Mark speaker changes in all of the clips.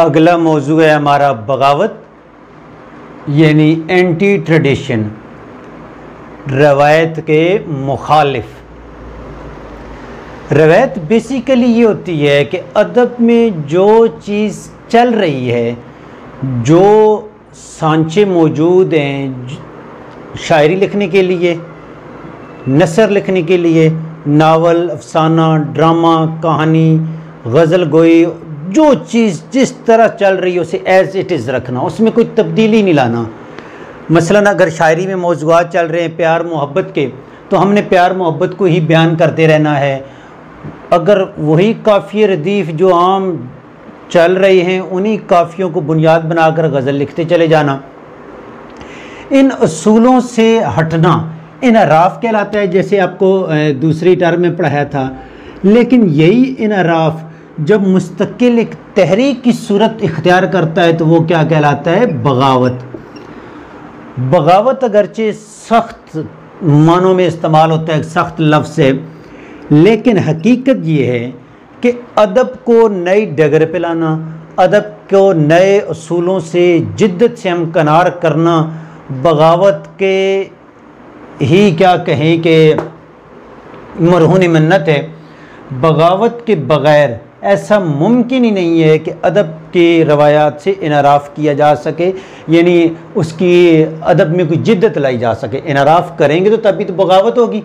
Speaker 1: अगला मौजू है हमारा बगावत यानी एंटी ट्रेडिशन, रवायत के मुखालिफ। रवायत बेसिकली ये होती है कि अदब में जो चीज़ चल रही है, जो सांचे मौजूद हैं शायरी लिखने के लिए, नसर लिखने के लिए, नावल, अफसाना, ड्रामा, कहानी, गज़ल गोई, जो चीज़ जिस तरह चल रही है उसे एज़ इट इज़ रखना, उसमें कोई तब्दीली नहीं लाना। मसलन अगर शायरी में मौज़ूआत चल रहे हैं प्यार मोहब्बत के, तो हमने प्यार मोहब्बत को ही बयान करते रहना है। अगर वही काफ़िए रदीफ़ जो आम चल रहे हैं उन्हीं काफ़ियों को बुनियाद बनाकर गज़ल लिखते चले जाना। इन असूलों से हटना इनराफ कहलाता है, जैसे आपको दूसरी टर्म में पढ़ाया था। लेकिन यही इनराफ जब मुस्तकिल एक तहरीक की सूरत इख्तियार करता है तो वो क्या कहलाता है? बगावत। बगावत अगरचे सख्त मानों में इस्तेमाल होता है, सख्त लफ्ज़ है, लेकिन हकीकत ये है कि अदब को नई डगर पे लाना, अदब को नए असूलों से जिद्दत से हमकनार करना, बगावत के ही क्या कहें कि मरहून मन्नत है। बगावत के बग़ैर ऐसा मुमकिन ही नहीं है कि अदब की रवायात से इनराफ किया जा सके, यानी उसकी अदब में कोई जिद्दत लाई जा सके। इनराफ करेंगे तो तभी तो बगावत होगी।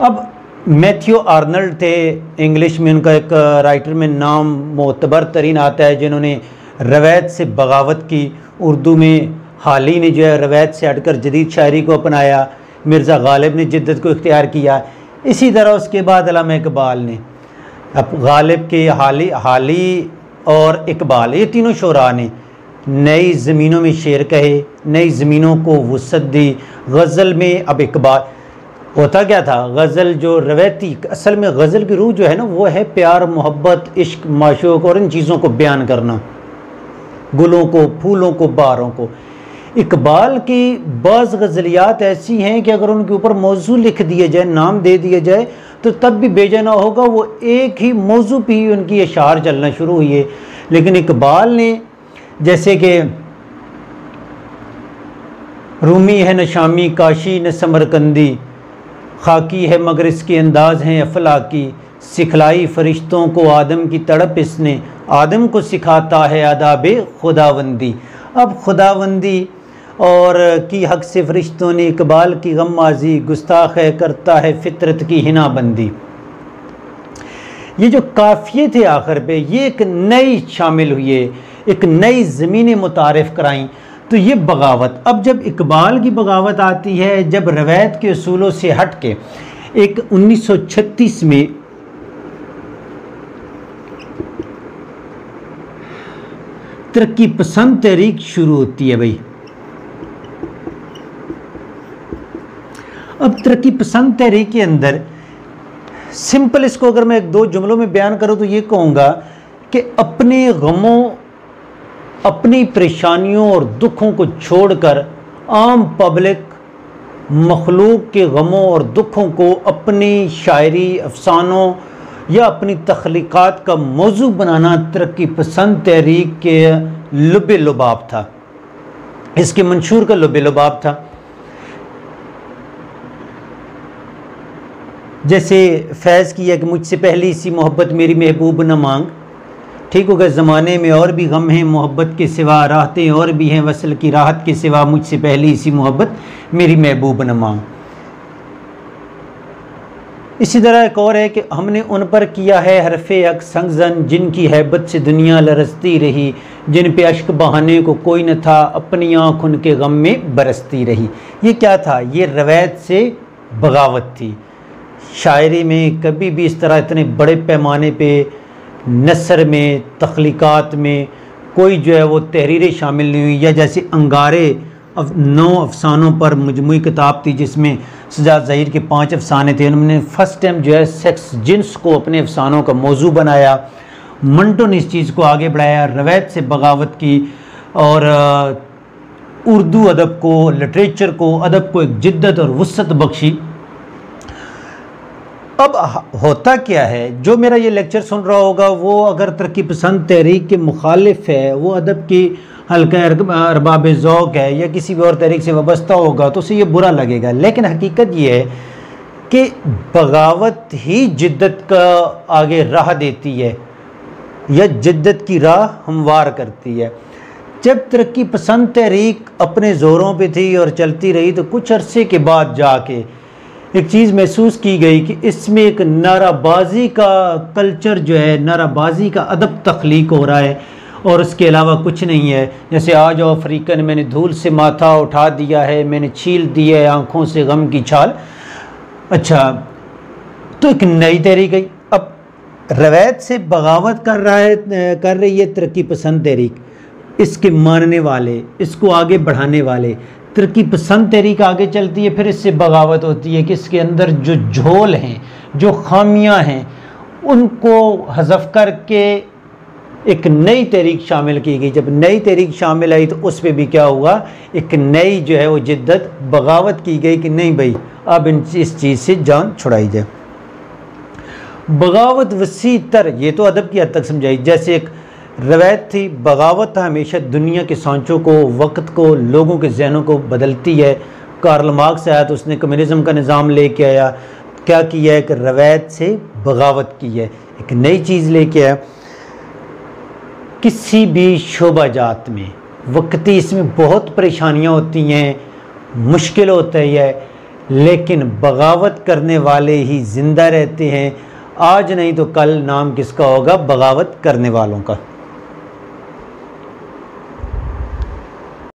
Speaker 1: अब मैथ्यू आर्नल्ड थे, इंग्लिश में उनका एक राइटर में नाम मोतबर तरीन आता है, जिन्होंने रवायत से बगावत की। उर्दू में हाली ने जो है रवायत से हटकर जदीद शायरी को अपनाया, मिर्ज़ा गालिब ने जिद्दत को इख्तियार किया। इसी तरह उसके बाद अल्लामा इकबाल ने, अब गालिब के हाली और इकबाल, ये तीनों शोरा ने नई ज़मीनों में शेर कहे, नई ज़मीनों को वुसअत दी। गज़ल में अब इकबाल होता क्या था, गज़ल जो रवायती, असल में गज़ल की रूह जो है ना वो है प्यार मोहब्बत, इश्क, माशूक और इन चीज़ों को बयान करना, गुलों को, फूलों को, बहारों को। इकबाल की बाज़ गज़लियात ऐसी हैं कि अगर उनके ऊपर मौजू लिख दिया जाए, नाम दे दिया जाए, तो तब भी बेजाना होगा। वो एक ही मौजू पे ही उनकी अशार चलना शुरू हुई है। लेकिन इकबाल ने, जैसे कि रूमी है न शामी, काशी न समरकंदी, खाकी है मगर इसके अंदाज हैं अफलाकी, सिखलाई फरिश्तों को आदम की तड़प इसने, आदम को सिखाता है आदाब खुदाबंदी। अब खुदाबंदी और की हक से फरिश्तों ने इकबाल की गम्माज़ी, गुस्ताख है करता है फितरत की हिनाबंदी। ये जो काफ़िये थे आखिर पे, ये एक नई शामिल हुई, एक नई ज़मीनें मुतारिफ़ कराईं, तो ये बगावत। अब जब इकबाल की बगावत आती है, जब रवायत के असूलों से हट के एक 1936 में तरक्की पसंद तहरीक शुरू होती है। भाई अब तरक्की पसंद तहरीक के अंदर सिंपल इसको अगर मैं एक दो जुमलों में बयान करूं तो ये कहूँगा कि अपने गमों, अपनी परेशानियों और दुखों को छोड़कर आम पब्लिक मखलूक के गमों और दुखों को अपनी शायरी, अफसानों या अपनी तख्लीक़ात का मौजू बनाना तरक्की पसंद तहरीक के लुबे लुबाब था, इसके मंशूर का लुबे लुबाब था। जैसे फैज़ किया कि मुझसे पहली सी मोहब्बत मेरी महबूब न मांग, ठीक होगा, ज़माने में और भी गम हैं मोहब्बत के सिवा, राहतें और भी हैं वसल की राहत के सिवा, मुझसे पहली सी मोहब्बत मेरी महबूब न मांग। इसी तरह एक और है कि हमने उन पर किया है हरफ़े अक संगजन, जिनकी हैबत से दुनिया लरसती रही, जिन पे अश्क बहाने को कोई न था, अपनी आँख उनके गम में बरसती रही। ये क्या था? ये रवायत से बगावत थी। शायरी में कभी भी इस तरह इतने बड़े पैमाने पे नसर में, तख्लीक़ात में कोई जो है वो तहरीरें शामिल नहीं हुई। या जैसे अंगारे 9 अफसानों पर मजमूई किताब थी जिसमें सजाद ज़हीर के 5 अफसाने थे। उन्होंने फ़र्स्ट टाइम जो है सेक्स, जिन्स को अपने अफसानों का मौजू बनाया। मंटो ने इस चीज़ को आगे बढ़ाया, रवायत से बगावत की और उर्दू अदब को, लिटरेचर को, अदब को एक जिद्दत और वुसअत बख्शी। अब होता क्या है, जो मेरा ये लेक्चर सुन रहा होगा वो अगर तरक्की पसंद तहरीक के मुखालिफ है, वो अदब की हल्का अरबाब ज़ौक़ है या किसी भी और तहरीक से वाबस्ता होगा तो उसे ये बुरा लगेगा। लेकिन हकीकत ये है कि बगावत ही जिद्दत का आगे राह देती है या जिद्दत की राह हमवार करती है। जब तरक्की पसंद तहरीक अपने ज़ोरों पे थी और चलती रही तो कुछ अरसे के बाद जाके एक चीज़ महसूस की गई कि इसमें एक नाराबाजी का कल्चर जो है, नाराबाजी का अदब तख्लीक हो रहा है और उसके अलावा कुछ नहीं है। जैसे आज अफ्रीकन मैंने धूल से माथा उठा दिया है, मैंने छील दी है आँखों से गम की छाल। अच्छा, तो एक नई तहरीक आई। अब रवायत से बगावत कर रही है तरक्की पसंद तहरीक। इसके मानने वाले, इसको आगे बढ़ाने वाले, तरक्की पसंद तहरीक आगे चलती है, फिर इससे बगावत होती है कि इसके अंदर जो झोल हैं, जो खामियां हैं, उनको हज़फ करके एक नई तहरीक शामिल की गई। जब नई तहरीक शामिल आई तो उस पर भी क्या हुआ, एक नई जो है वो जिद्दत, बगावत की गई कि नहीं भाई अब इस चीज़ से जान छुड़ाई जाए। बगावत वसी तर, ये तो अदब की हद तक समझाई। जैसे एक रवायत थी, बगावत हमेशा दुनिया के सांचों को, वक्त को, लोगों के जहनों को बदलती है। कार्ल मार्क्स आया तो उसने कम्युनिज़म का निज़ाम लेके आया। क्या किया है कि रवायत से बगावत की है, एक नई चीज़ लेके आया। किसी भी शोबाजात में वक्ती इसमें बहुत परेशानियां होती हैं, मुश्किल होता है, लेकिन बगावत करने वाले ही ज़िंदा रहते हैं। आज नहीं तो कल नाम किसका होगा, बगावत करने वालों का।